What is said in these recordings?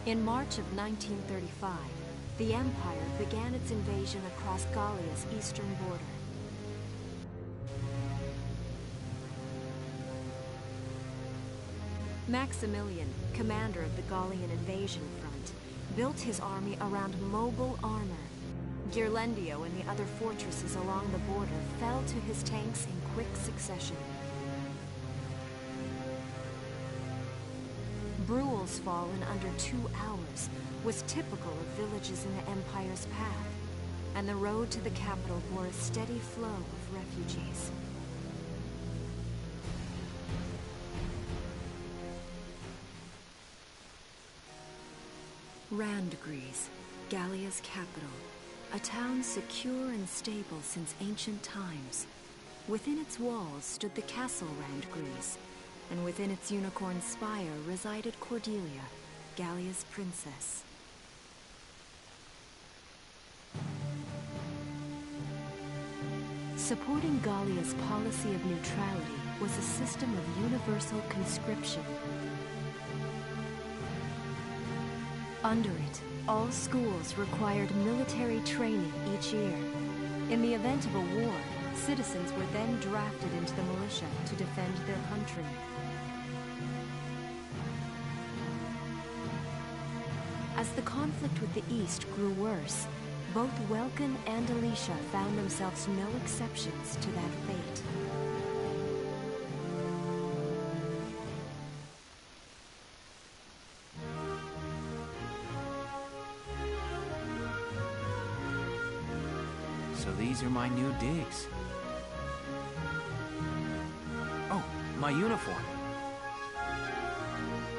In March of 1935, the Empire began its invasion across Gallia's eastern border. Maximilian, commander of the Gallian invasion front, built his army around mobile armor. Ghirlandaio and the other fortresses along the border fell to his tanks in quick succession. Bruhl's fall in under 2 hours was typical of villages in the Empire's path, and the road to the capital bore a steady flow of refugees. Randgries, Gallia's capital, a town secure and stable since ancient times. Within its walls stood the castle Randgries, and within its unicorn spire resided Cordelia, Gallia's princess. Supporting Gallia's policy of neutrality was a system of universal conscription. Under it, all schools required military training each year. In the event of a war, citizens were then drafted into the militia to defend their country. As the conflict with the East grew worse, both Welkin and Alicia found themselves no exceptions to that fate. So these are my new digs. Oh, my uniform.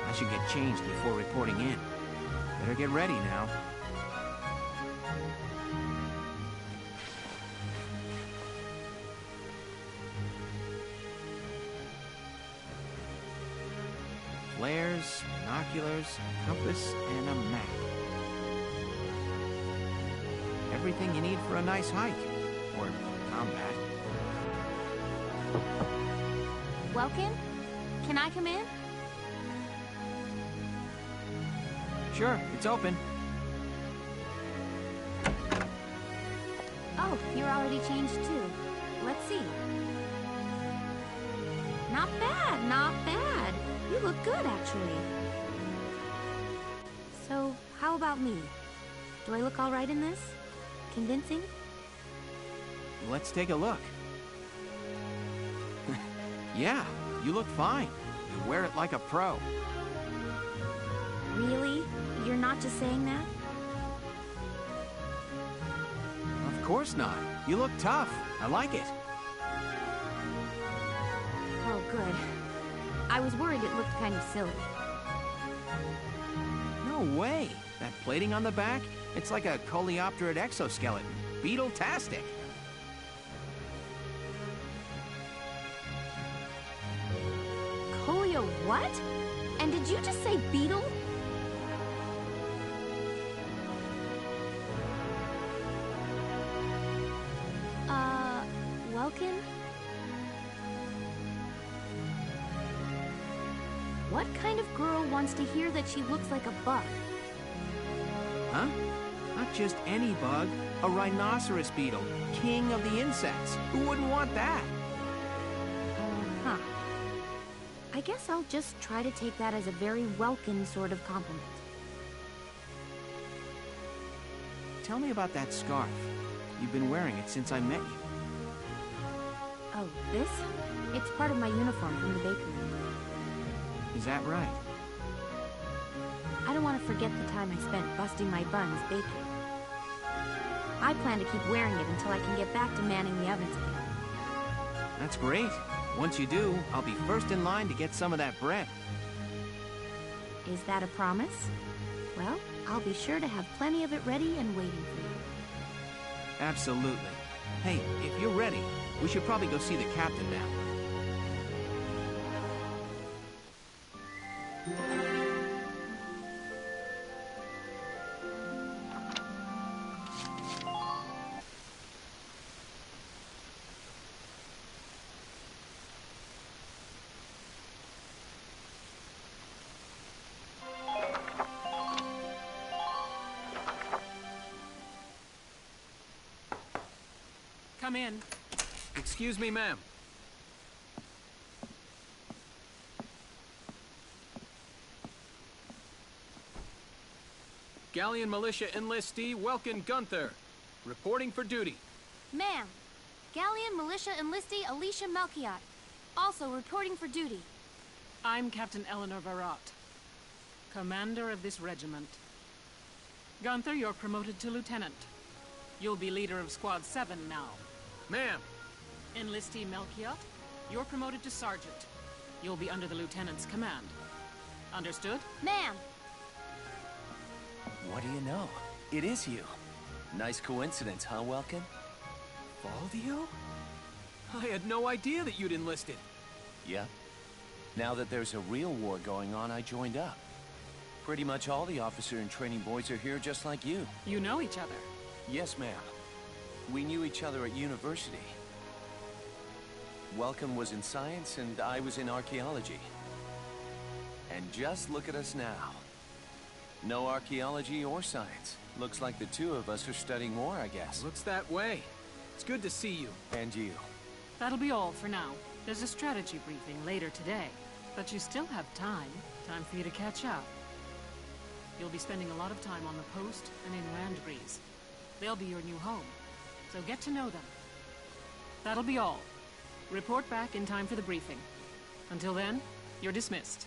I should get changed before reporting in. Better get ready now. Flares, binoculars, a compass, and a map. Everything you need for a nice hike, or combat. Welkin? Can I come in? Sure, it's open. Oh, you're already changed too. Let's see. Not bad, not bad. You look good, actually. So, how about me? Do I look all right in this? Convincing? Let's take a look. Yeah, you look fine. You wear it like a pro. Really? You're not just saying that? Of course not. You look tough. I like it. Oh, good. I was worried it looked kind of silly. No way. That plating on the back? It's like a coleopterate exoskeleton. Beetle-tastic. Colio what? And did you just say beetle? Welkin? What kind of girl wants to hear that she looks like a bug? Huh? Not just any bug. A rhinoceros beetle. King of the insects. Who wouldn't want that? Huh. I guess I'll just try to take that as a very Welkin sort of compliment. Tell me about that scarf. You've been wearing it since I met you. Oh, this? It's part of my uniform from the bakery. Is that right? I don't want to forget the time I spent busting my buns baking. I plan to keep wearing it until I can get back to manning the ovens again. That's great. Once you do, I'll be first in line to get some of that bread. Is that a promise? Well, I'll be sure to have plenty of it ready and waiting for you. Absolutely. Hey, if you're ready, we should probably go see the captain now. come in. Excuse me, ma'am. Galleon Militia Enlistee Welkin Gunther, reporting for duty. Ma'am, Galleon Militia Enlistee Alicia Malkiot, also reporting for duty. I'm Captain Eleanor Barat, commander of this regiment. Gunther, you're promoted to lieutenant. You'll be leader of Squad 7 now. Ma'am! Enlistee Melchiot, you're promoted to sergeant. You'll be under the lieutenant's command. Understood? Ma'am! What do you know? It is you. Nice coincidence, huh, Welkin? Valdio? I had no idea that you'd enlisted. Yeah. Now that there's a real war going on, I joined up. Pretty much all the officer and training boys are here just like you. You know each other? Yes, ma'am. We knew each other at university. Welcome was in science and I was in archaeology. And just look at us now. No archaeology or science. Looks like the two of us are studying war, I guess. Looks that way. It's good to see you. And you. That'll be all for now. There's a strategy briefing later today. But you still have time. Time for you to catch up. You'll be spending a lot of time on the post and in Randgrease. They'll be your new home. So get to know them. That'll be all. Report back in time for the briefing. Until then, you're dismissed.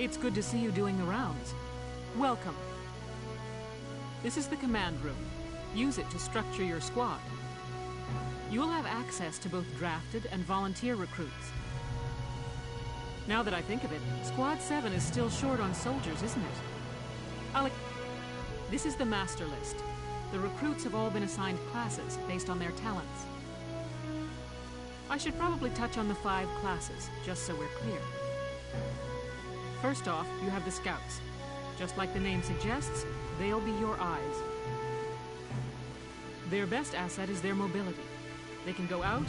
It's good to see you doing the rounds. Welcome. This is the command room. Use it to structure your squad. You'll have access to both drafted and volunteer recruits. Now that I think of it, Squad 7 is still short on soldiers, isn't it? This is the master list. The recruits have all been assigned classes based on their talents. I should probably touch on the 5 classes, just so we're clear. First off, you have the Scouts. Just like the name suggests, they'll be your eyes. Their best asset is their mobility. They can go out,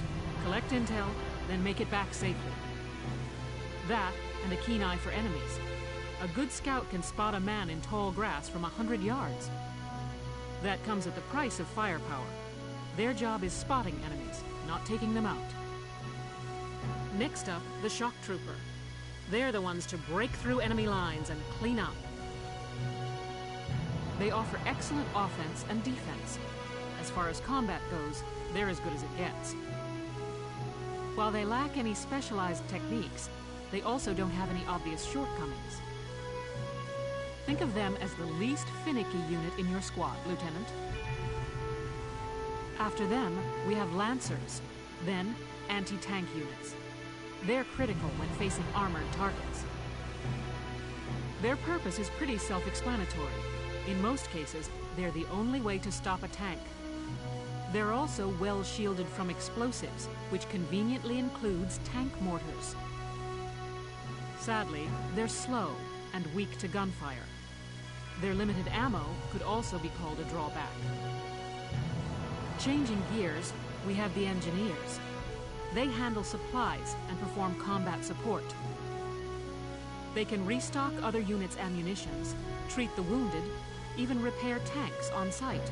collect intel, then make it back safely. That, and a keen eye for enemies. A good scout can spot a man in tall grass from 100 yards. That comes at the price of firepower. Their job is spotting enemies, not taking them out. Next up, the Shock Trooper. They're the ones to break through enemy lines and clean up. They offer excellent offense and defense. As far as combat goes, they're as good as it gets. While they lack any specialized techniques, they also don't have any obvious shortcomings. Think of them as the least finicky unit in your squad, Lieutenant. After them, we have Lancers, then anti-tank units. They're critical when facing armored targets. Their purpose is pretty self-explanatory. In most cases, they're the only way to stop a tank. They're also well shielded from explosives, which conveniently includes tank mortars. Sadly, they're slow and weak to gunfire. Their limited ammo could also be called a drawback. Changing gears, we have the Engineers. They handle supplies and perform combat support. They can restock other units' ammunitions, treat the wounded, even repair tanks on site.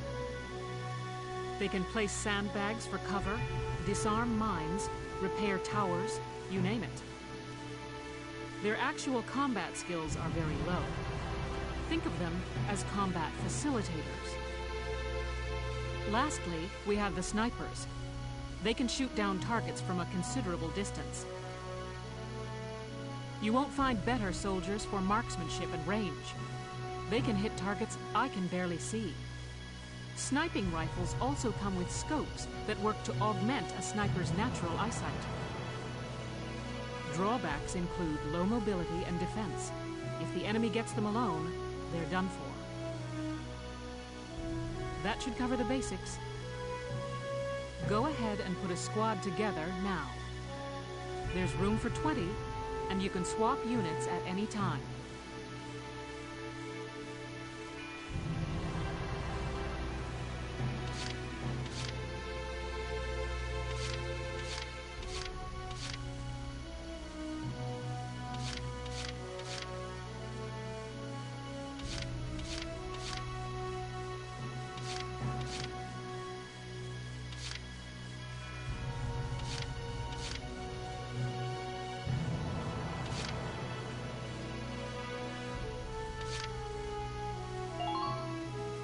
They can place sandbags for cover, disarm mines, repair towers, you name it. Their actual combat skills are very low. Think of them as combat facilitators. Lastly, we have the snipers. They can shoot down targets from a considerable distance. You won't find better soldiers for marksmanship and range. They can hit targets I can barely see. Sniping rifles also come with scopes that work to augment a sniper's natural eyesight. Drawbacks include low mobility and defense. If the enemy gets them alone, they're done for. That should cover the basics. Go ahead and put a squad together now. There's room for 20, and you can swap units at any time.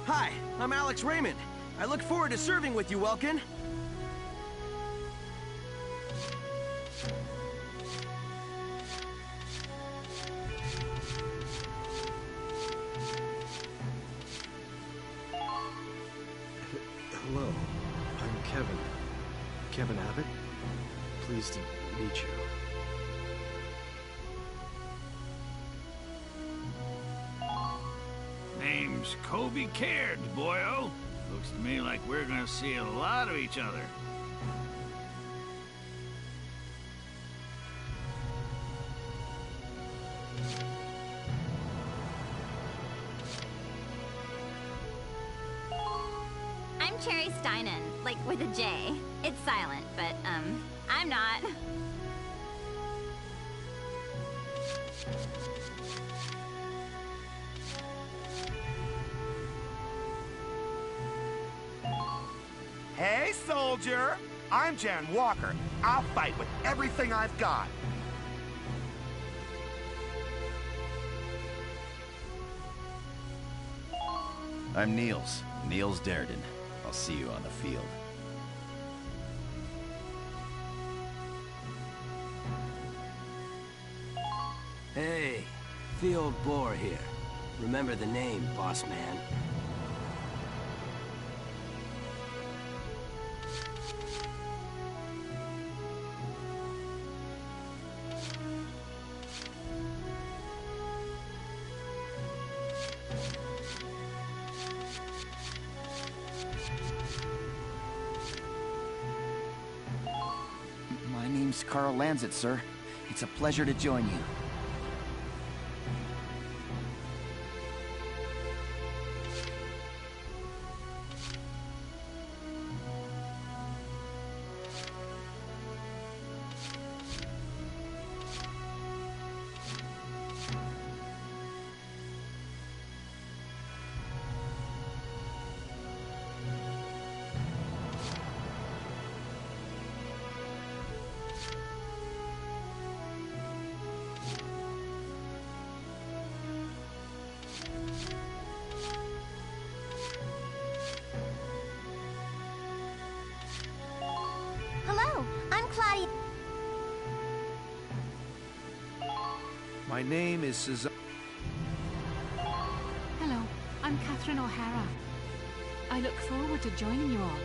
Hi, I'm Alex Raymond. I look forward to serving with you, Welkin. Hello, I'm Kevin. Kevin Abbott. Pleased to meet you. Name's Kobe Caird, boyo. Looks to me like we're gonna see a lot of each other. I'm Cherry Steinen, like with a J. It's silent, but, I'm not. Hey, soldier! I'm Jan Walker. I'll fight with everything I've got. I'm Niels Darden. I'll see you on the field. Hey, Field Boar here. Remember the name, boss man. My name's Carl Lanzett, sir. It's a pleasure to join you. Hello, I'm Claudia. My name is Suzanne. Hello, I'm Catherine O'Hara. I look forward to joining you all.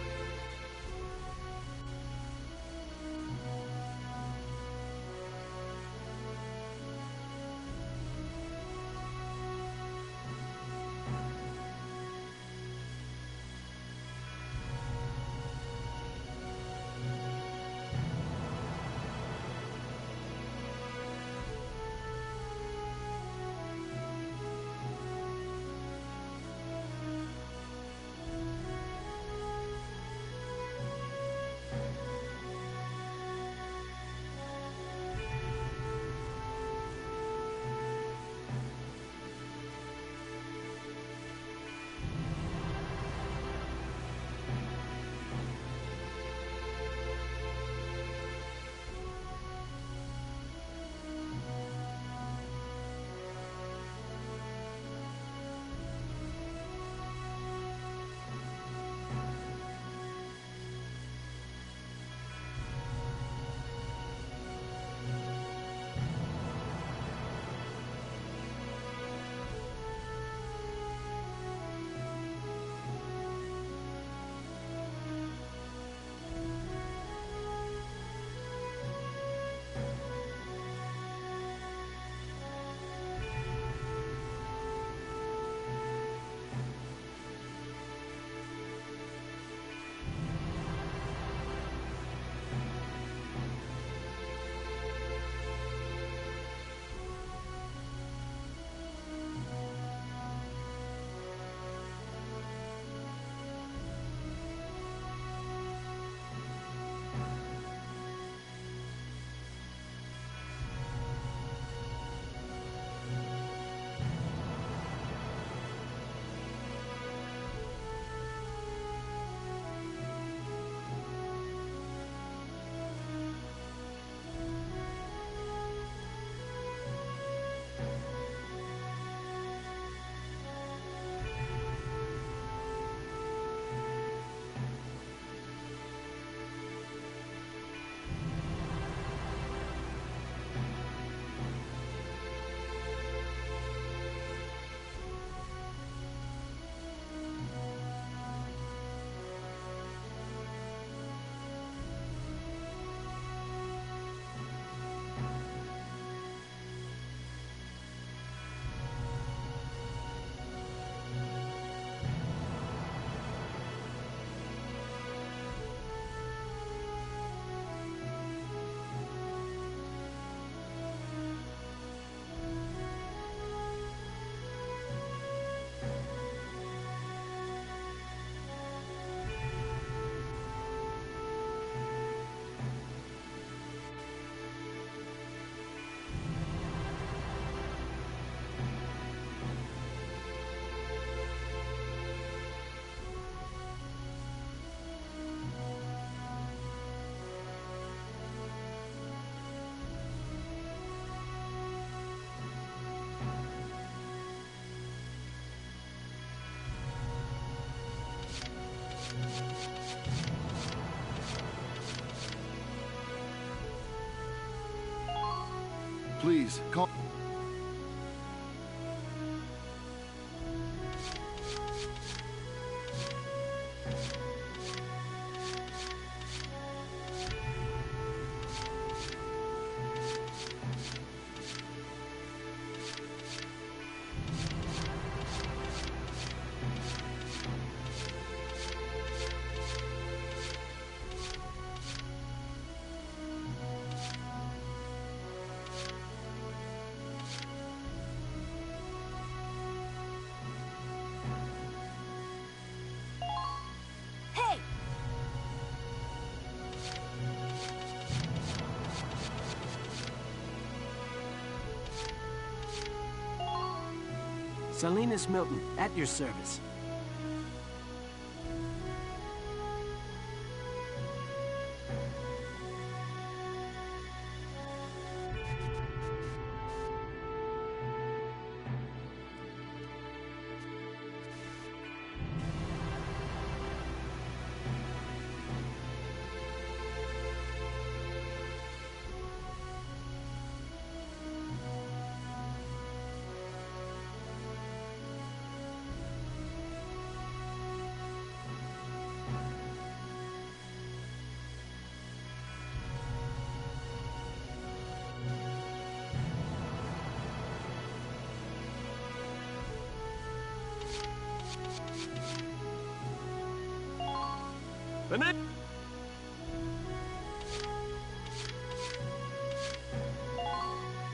Please, call... Salinas Milton, at your service.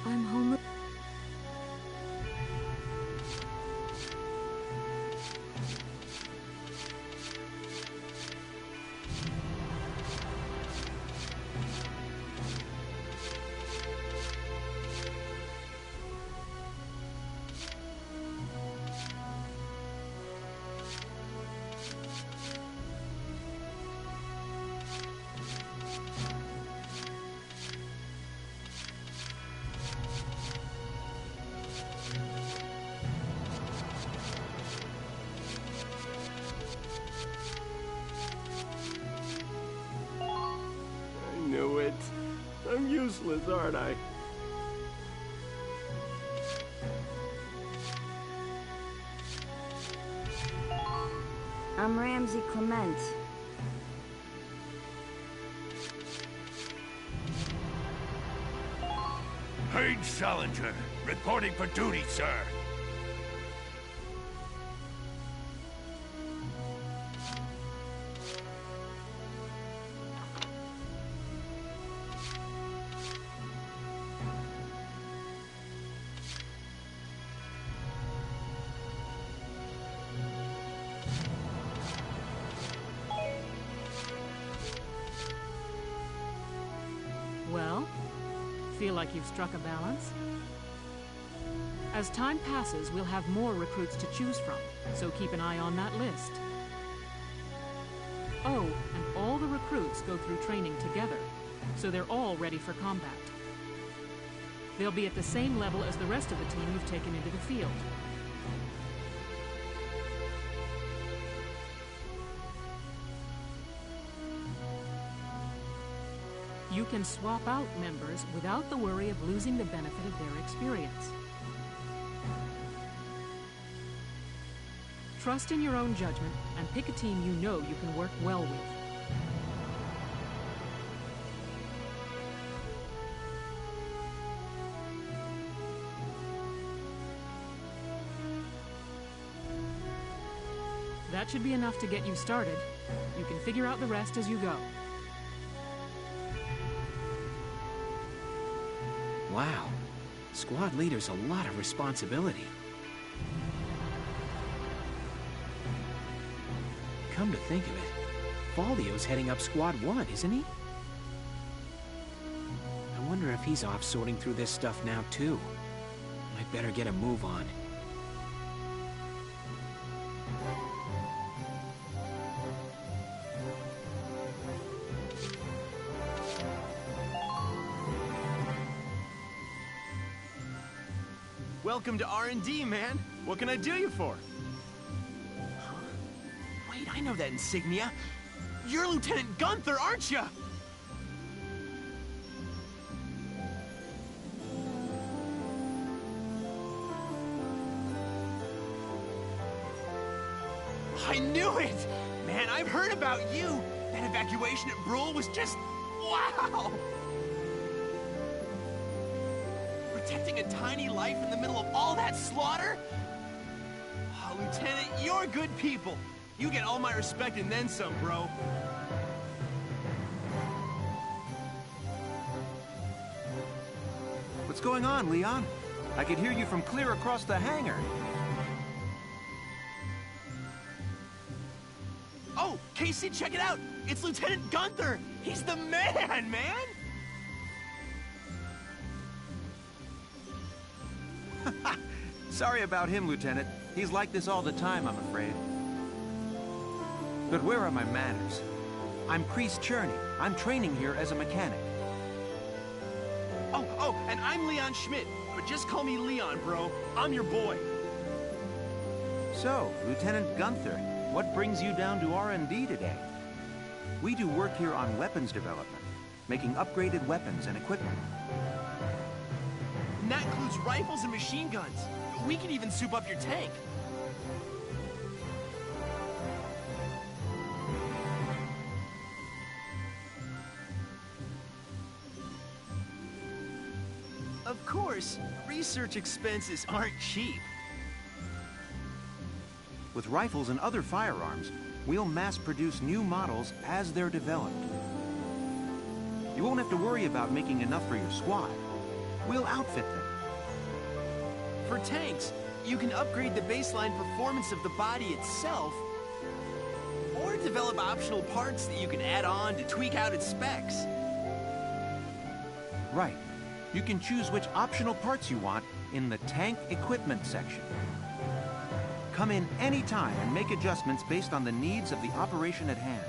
I'm home. I knew it. I'm useless, aren't I? I'm Ramsey Clement. Page Salinger, reporting for duty, sir. Well, feel like you've struck a balance? As time passes, we'll have more recruits to choose from, so keep an eye on that list. Oh, and all the recruits go through training together, so they're all ready for combat. They'll be at the same level as the rest of the team you've taken into the field. You can swap out members without the worry of losing the benefit of their experience. Trust in your own judgment and pick a team you know you can work well with. That should be enough to get you started. You can figure out the rest as you go. Wow. Squad leader's a lot of responsibility. Come to think of it, Faldio's heading up Squad 1, isn't he? I wonder if he's off sorting through this stuff now, too. I'd better get a move on. Welcome to R&D, man. What can I do you for? Huh? Wait, I know that insignia. You're Lieutenant Gunther, aren't you? I knew it! Man, I've heard about you! That evacuation at Brule was just... wow! Protecting a tiny life in the middle of all that slaughter? Oh, Lieutenant, you're good people. You get all my respect and then some, bro. What's going on, Leon? I could hear you from clear across the hangar. Oh, Casey, check it out! It's Lieutenant Gunther! He's the man, man! Sorry about him, Lieutenant. He's like this all the time, I'm afraid. But where are my manners? I'm Priest Cherney. I'm training here as a mechanic. Oh, and I'm Leon Schmidt. But just call me Leon, bro. I'm your boy. So, Lieutenant Gunther, what brings you down to R&D today? We do work here on weapons development, making upgraded weapons and equipment. And that includes rifles and machine guns. We can even soup up your tank. Of course, research expenses aren't cheap. With rifles and other firearms, we'll mass-produce new models as they're developed. You won't have to worry about making enough for your squad. We'll outfit them. For tanks, you can upgrade the baseline performance of the body itself, or develop optional parts that you can add on to tweak out its specs. Right. You can choose which optional parts you want in the tank equipment section. Come in anytime and make adjustments based on the needs of the operation at hand.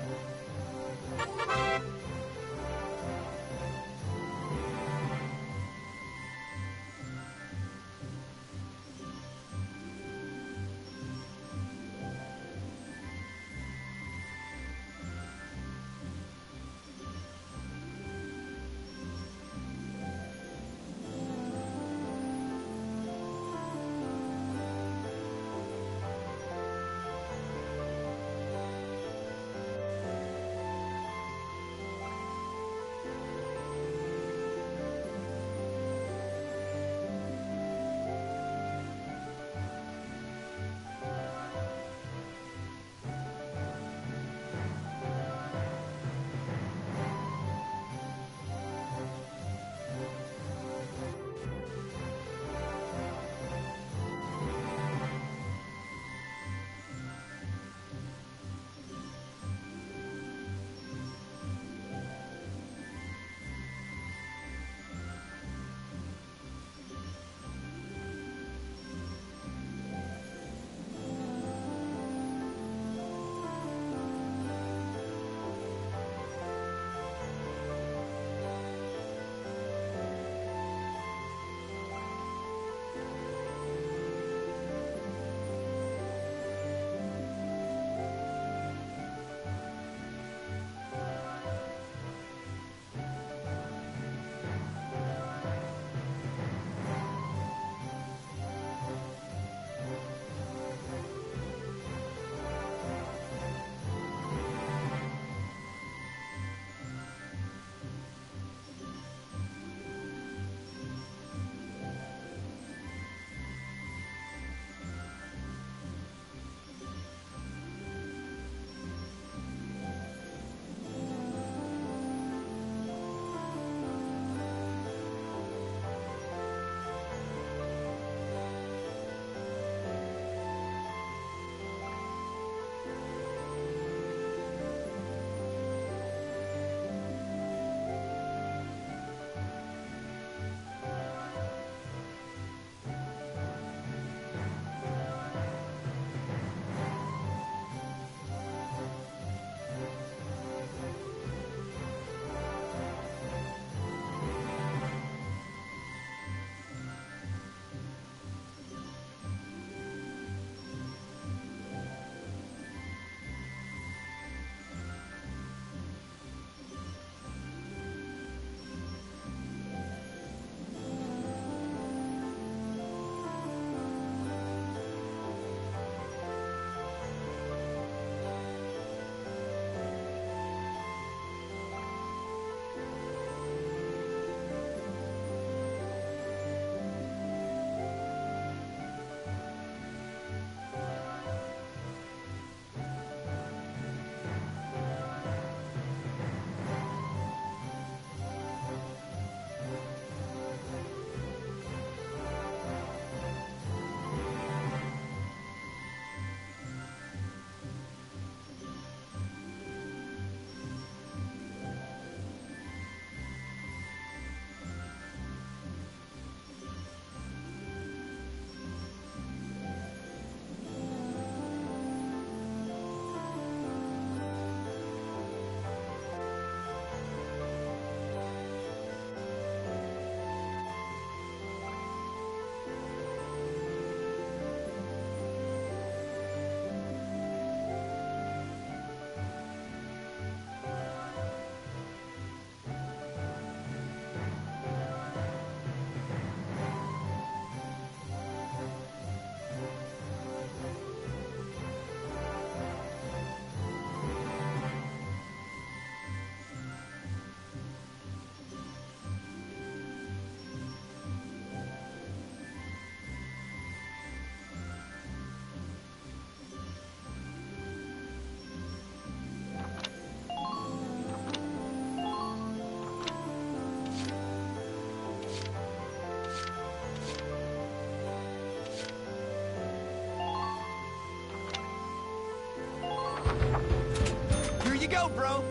Here you go, bro.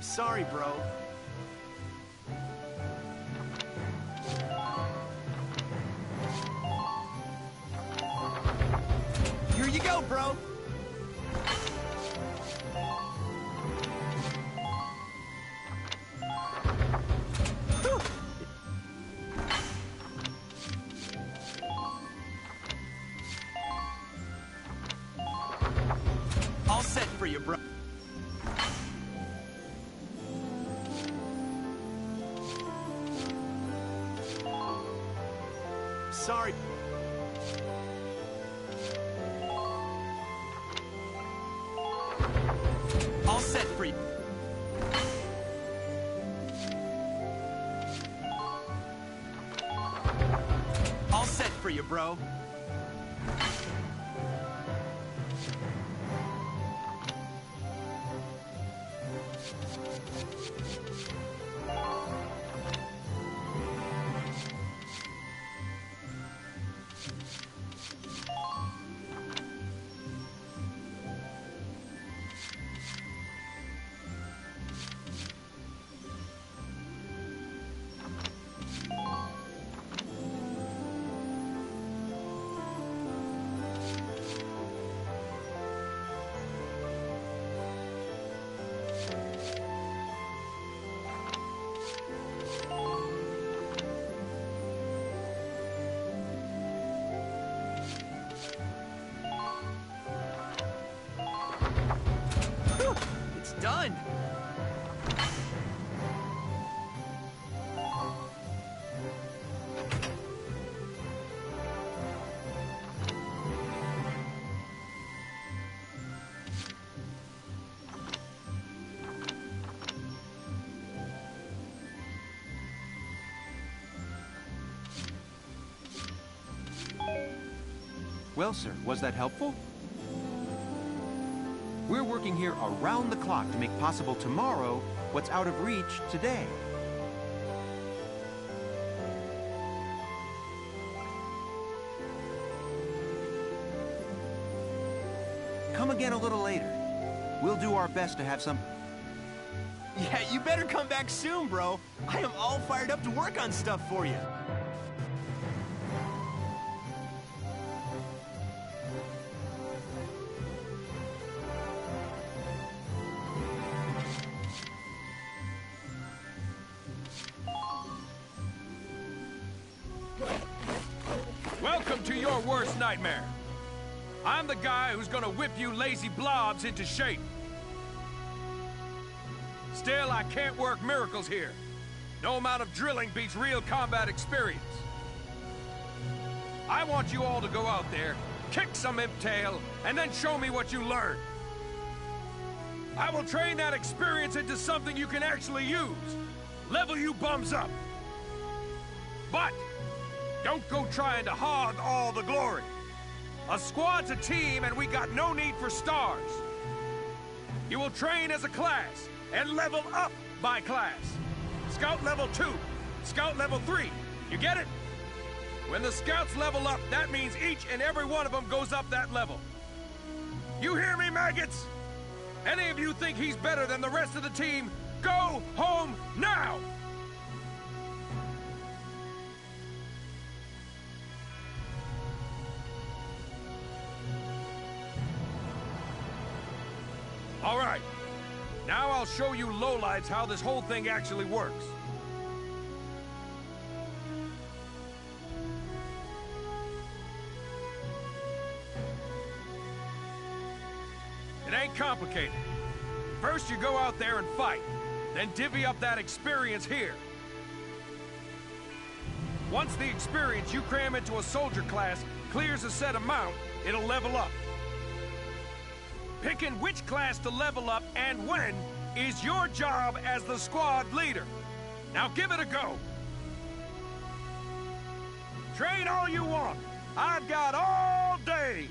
Sorry, bro. Here you go, bro. All set for you, bro. Sorry. All set for you. All set for you, bro. It's done. Well, sir, was that helpful? We're working here around the clock to make possible tomorrow what's out of reach today. Come again a little later. We'll do our best to have some... Yeah, you better come back soon, bro. I am all fired up to work on stuff for you. Welcome to your worst nightmare. I'm the guy who's gonna whip you lazy blobs into shape. Still, I can't work miracles here. No amount of drilling beats real combat experience. I want you all to go out there, kick some imp tail, and then show me what you learned. I will train that experience into something you can actually use. Level you bums up. But don't go trying to hog all the glory. A squad's a team, and we got no need for stars. You will train as a class, and level up by class. Scout level 2, Scout level 3. You get it? When the scouts level up, that means each and every one of them goes up that level. You hear me, maggots? Any of you think he's better than the rest of the team, go home now! All right. Now I'll show you lowlights how this whole thing actually works. It ain't complicated. First you go out there and fight, then divvy up that experience here. Once the experience you cram into a soldier class clears a set amount, it'll level up. Picking which class to level up and when is your job as the squad leader. Now give it a go. Train all you want. I've got all day.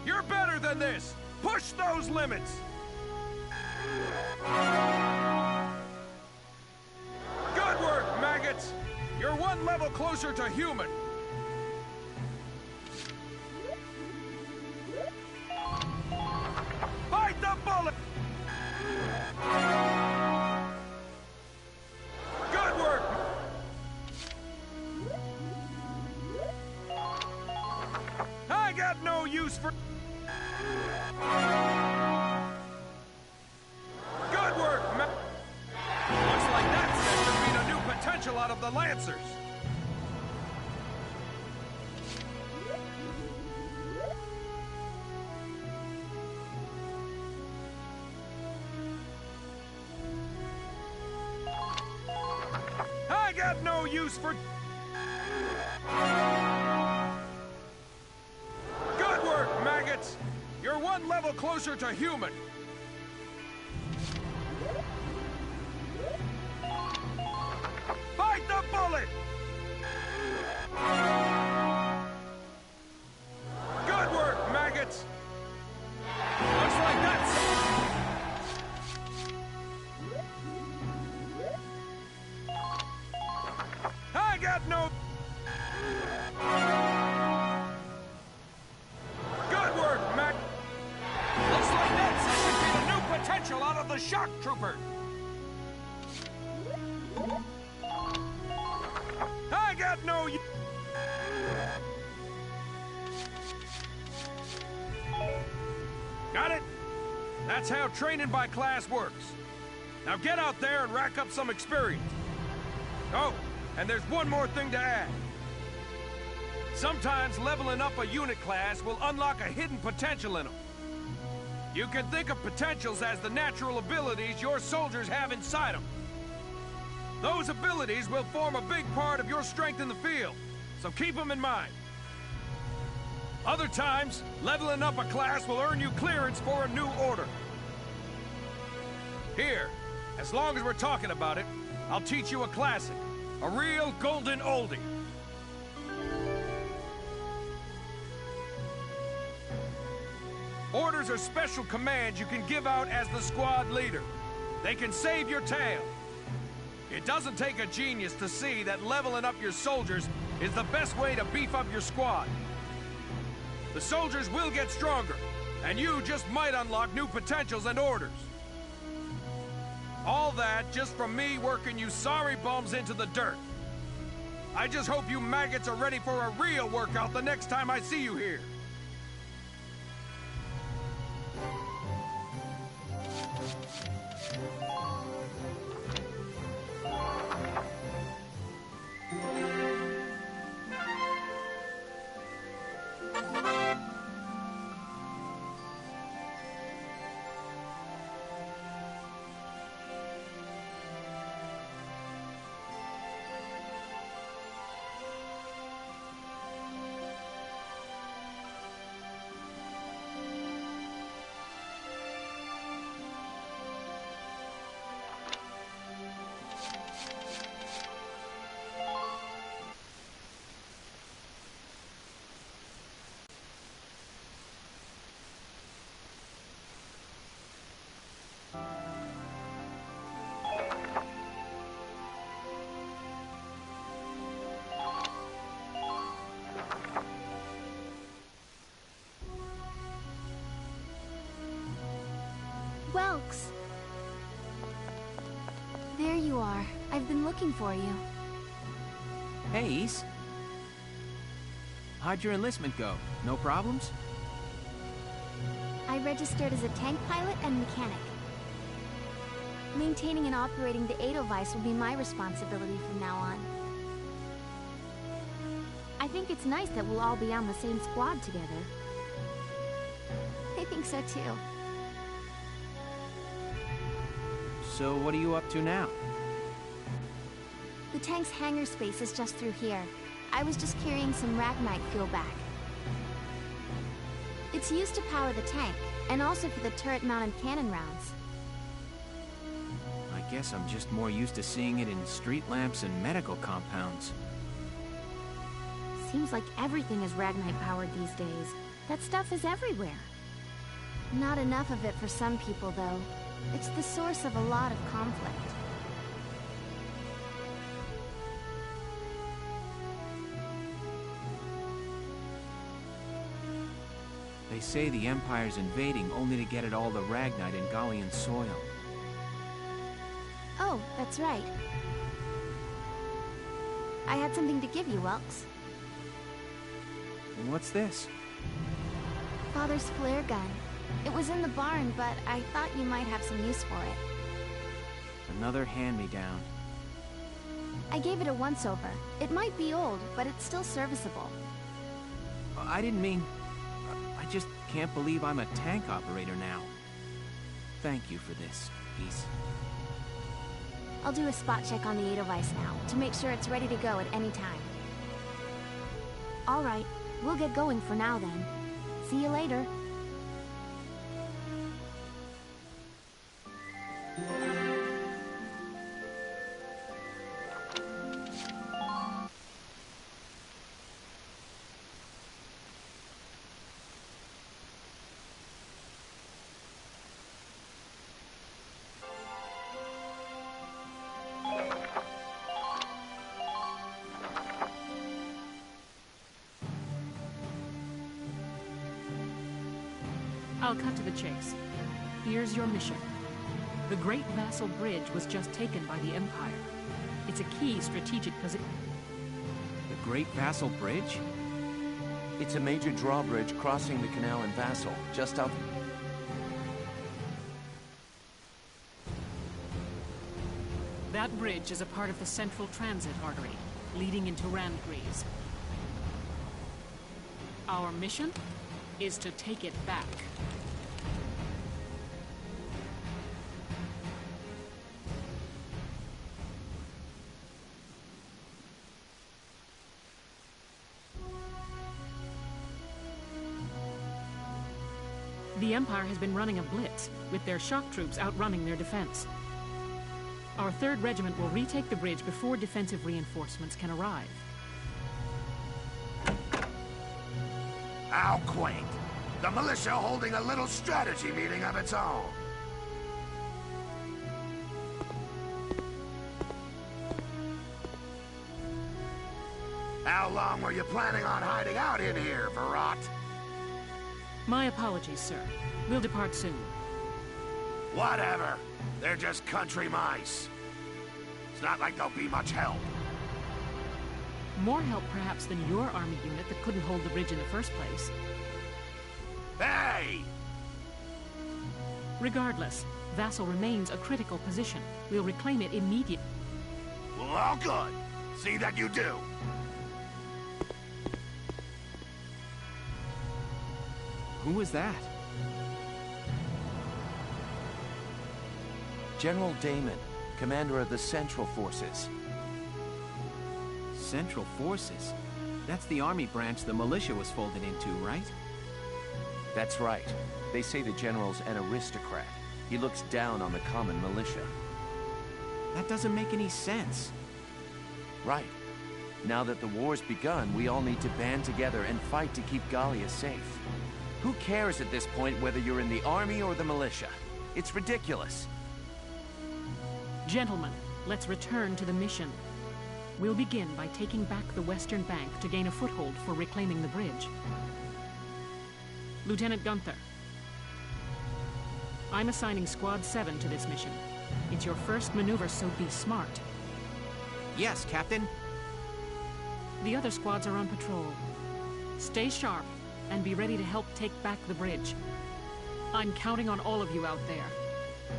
You're better than this. Push those limits! Good work, maggots! You're one level closer to human. Bite the bullet! Good work! I got no use for... Good work, looks like that session made a new potential out of the Lancers. I got no use for... Good work, maggots! You're one level closer to human. Bite the bullet! Good work, maggots! Looks like that's... I got no... Good work, Mac. Looks like that session made a new potential out of the shock trooper. I got no... Got it? That's how training by class works. Now get out there and rack up some experience. Oh, and there's one more thing to add. Sometimes leveling up a unit class will unlock a hidden potential in them. You can think of potentials as the natural abilities your soldiers have inside them. Those abilities will form a big part of your strength in the field, so keep them in mind. Other times, leveling up a class will earn you clearance for a new order. Here, as long as we're talking about it, I'll teach you a classic, a real golden oldie. Orders are special commands you can give out as the squad leader. They can save your tail. It doesn't take a genius to see that leveling up your soldiers is the best way to beef up your squad. The soldiers will get stronger, and you just might unlock new potentials and orders. All that just from me working you sorry bums into the dirt. I just hope you maggots are ready for a real workout the next time I see you here. Welks! There you are. I've been looking for you. Hey, Ace. How'd your enlistment go? No problems? I registered as a tank pilot and mechanic. Maintaining and operating the Edelweiss will be my responsibility from now on. I think it's nice that we'll all be on the same squad together. I think so too. So what are you up to now? The tank's hangar space is just through here. I was just carrying some Ragnite fuel back. It's used to power the tank, and also for the turret-mounted cannon rounds. I guess I'm just more used to seeing it in street lamps and medical compounds. Seems like everything is Ragnite powered these days. That stuff is everywhere. Not enough of it for some people, though. It's the source of a lot of conflict. They say the Empire's invading only to get at all the Ragnite in Gallian soil. Oh, that's right. I had something to give you, Welks. What's this? Father's flare gun. It was in the barn, but I thought you might have some use for it. Another hand-me-down. I gave it a once-over. It might be old, but it's still serviceable. I didn't mean... I just can't believe I'm a tank operator now. Thank you for this, Peace. I'll do a spot check on the Edelweiss now, to make sure it's ready to go at any time. All right, we'll get going for now then. See you later. I'll cut to the chase. Here's your mission. The Great Vassal Bridge was just taken by the Empire. It's a key strategic position. The Great Vassal Bridge? It's a major drawbridge crossing the canal in Vassal, just out... That bridge is a part of the central transit artery, leading into Randgries. Our mission is to take it back. The Empire has been running a blitz, with their shock troops outrunning their defense. Our 3rd Regiment will retake the bridge before defensive reinforcements can arrive. How quaint. The militia holding a little strategy meeting of its own. How long were you planning on hiding out in here, Verrot? My apologies, sir. We'll depart soon. Whatever. They're just country mice. It's not like they'll be much help. More help, perhaps, than your army unit that couldn't hold the bridge in the first place. Hey! Regardless, Vassal remains a critical position. We'll reclaim it immediately. Well, all good. See that you do. Who was that? General Damon, commander of the Central Forces. Central Forces? That's the army branch the militia was folded into, right? That's right. They say the general's an aristocrat. He looks down on the common militia. That doesn't make any sense. Right. Now that the war's begun, we all need to band together and fight to keep Gallia safe. Who cares at this point whether you're in the army or the militia? It's ridiculous. Gentlemen, let's return to the mission. We'll begin by taking back the western bank to gain a foothold for reclaiming the bridge. Lieutenant Gunther, I'm assigning Squad 7 to this mission. It's your first maneuver, so be smart. Yes, Captain. The other squads are on patrol. Stay sharp and be ready to help take back the bridge. I'm counting on all of you out there.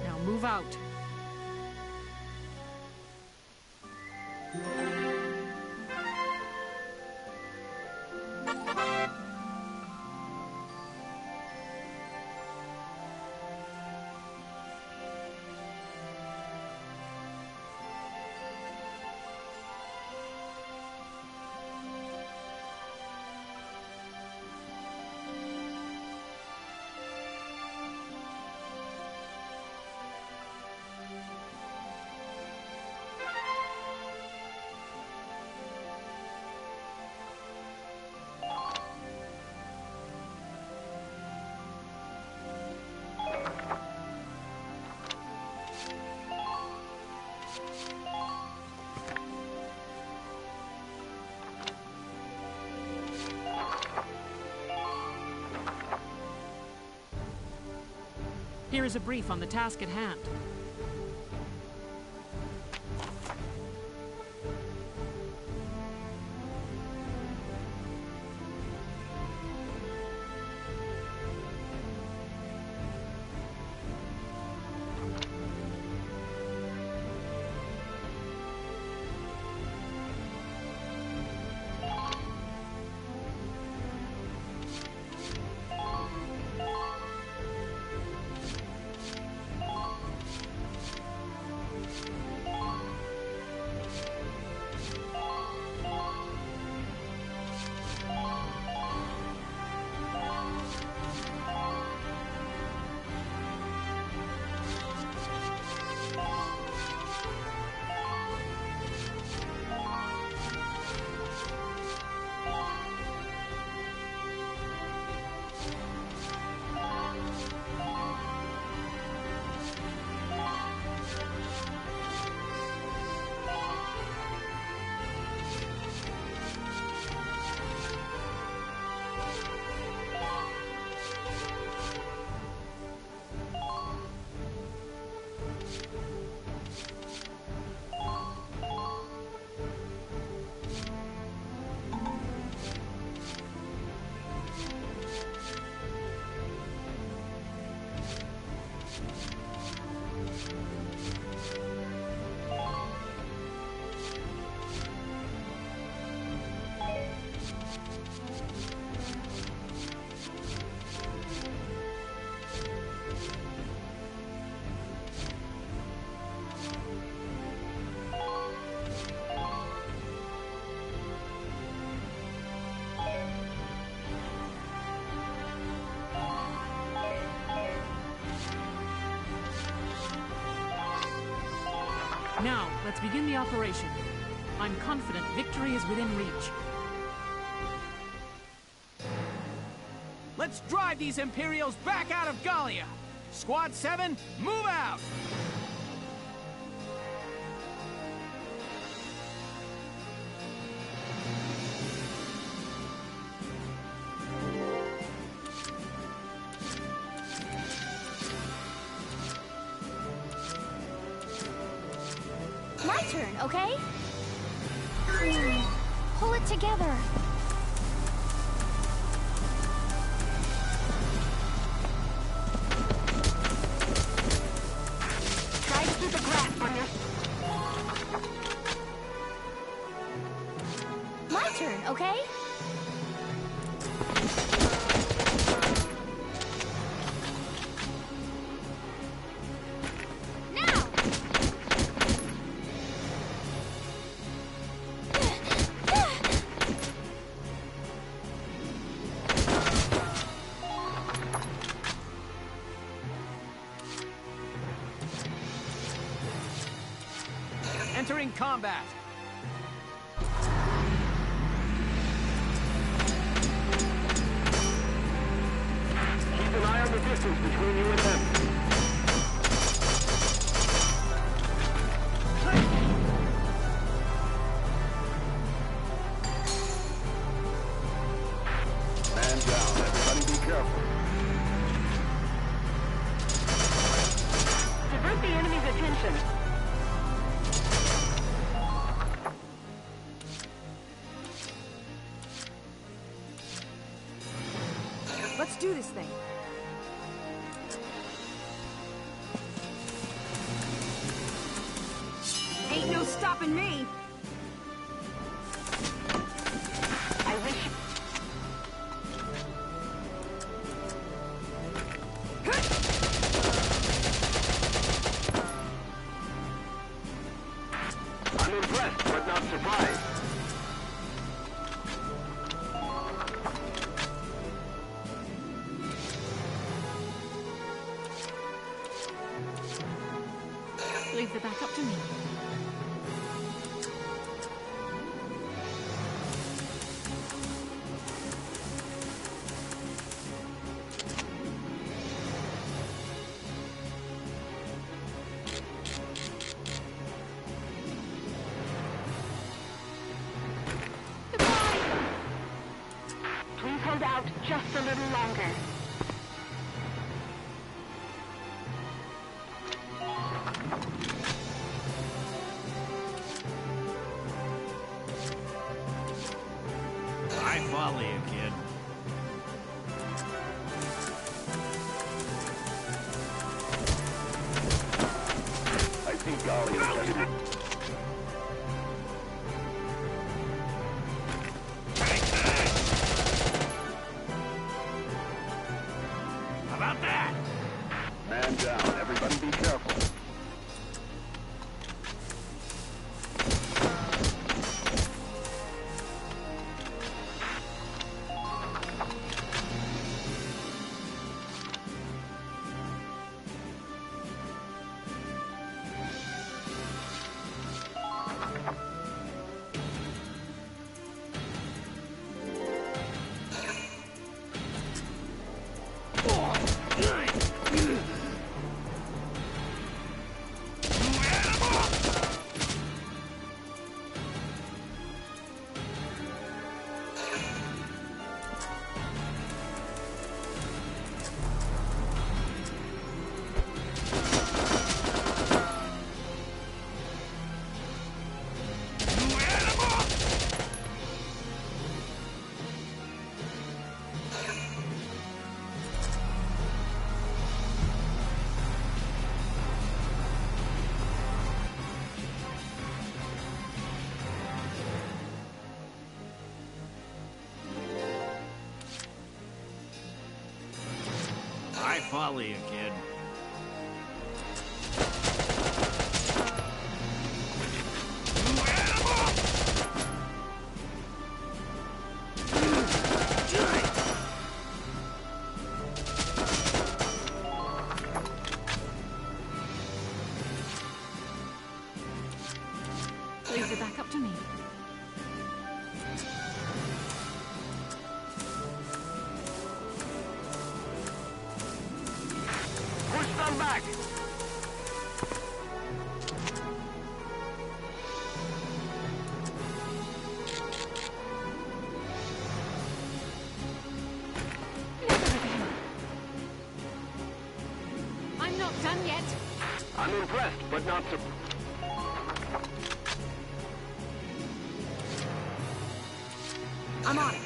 Now move out. Here is a brief on the task at hand. Now, let's begin the operation. I'm confident victory is within reach. Let's drive these Imperials back out of Gallia! Squad 7, move out! My turn, okay? Pull it together. Try to keep a grasp on your... My turn, okay? Entering combat. Keep an eye on the distance between you and them. Man down. Everybody be careful. Divert the enemy's attention. Let's do this thing. Ain't no stopping me. I wish... I'm impressed, but not surprised. Leave the backup to me. Please hold out just a little longer. How about that? Man down. Everybody be careful. I follow you, kid. Leave it back up to me. Push them back! I'm not done yet. I'm impressed, but not so... I'm on it.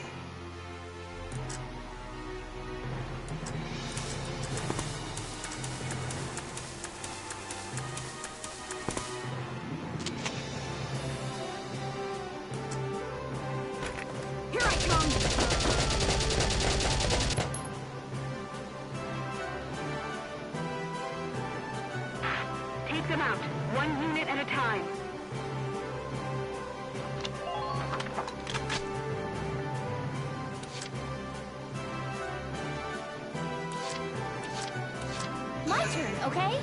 Here I come. Take them out, 1 unit at a time. My turn, okay?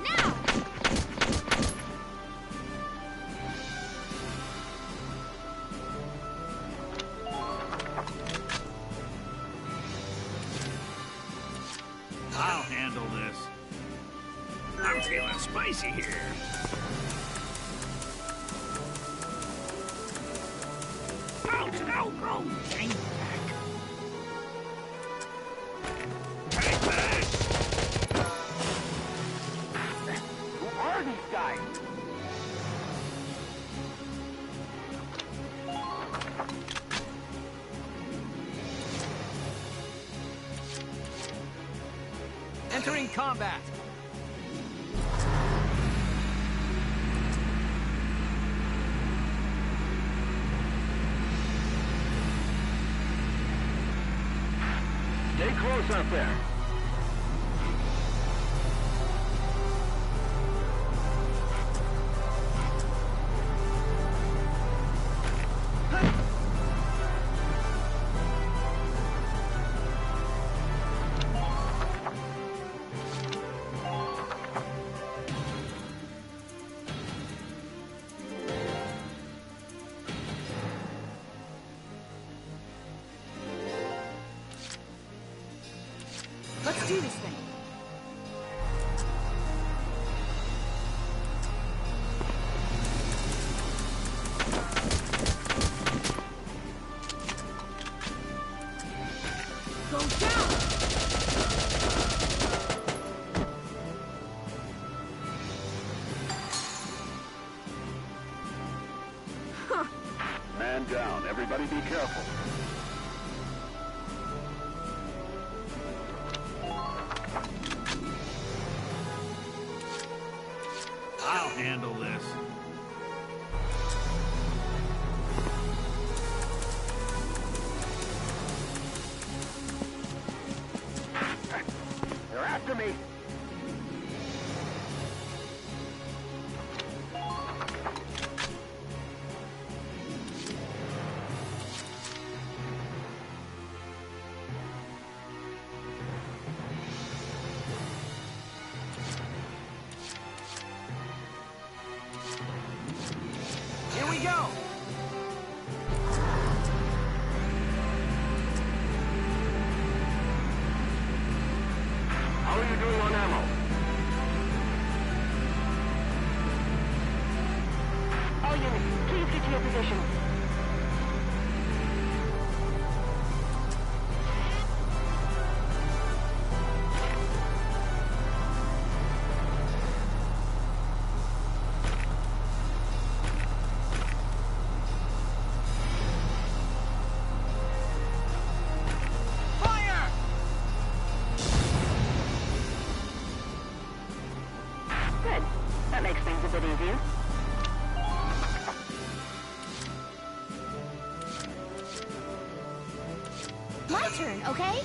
Now! I'll handle this. I'm feeling spicy here. Out, out, go! Hang back. Take this! Who are these guys? Entering combat. Stay close out there. Let's do this thing. Go down! Everybody be careful. I'll handle this. They're after me. Here we go! How are you doing on ammo? All units, please get to your position. Fire! Good. That makes things a bit easier. My turn, okay?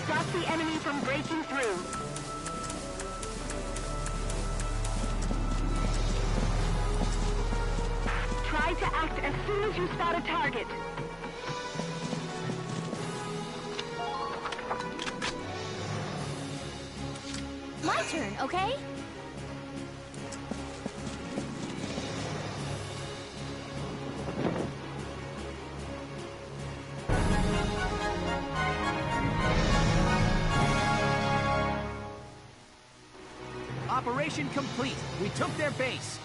Stop the enemy from breaking through. Try to act as soon as you spot a target. My turn, okay? Operation complete. We took their base.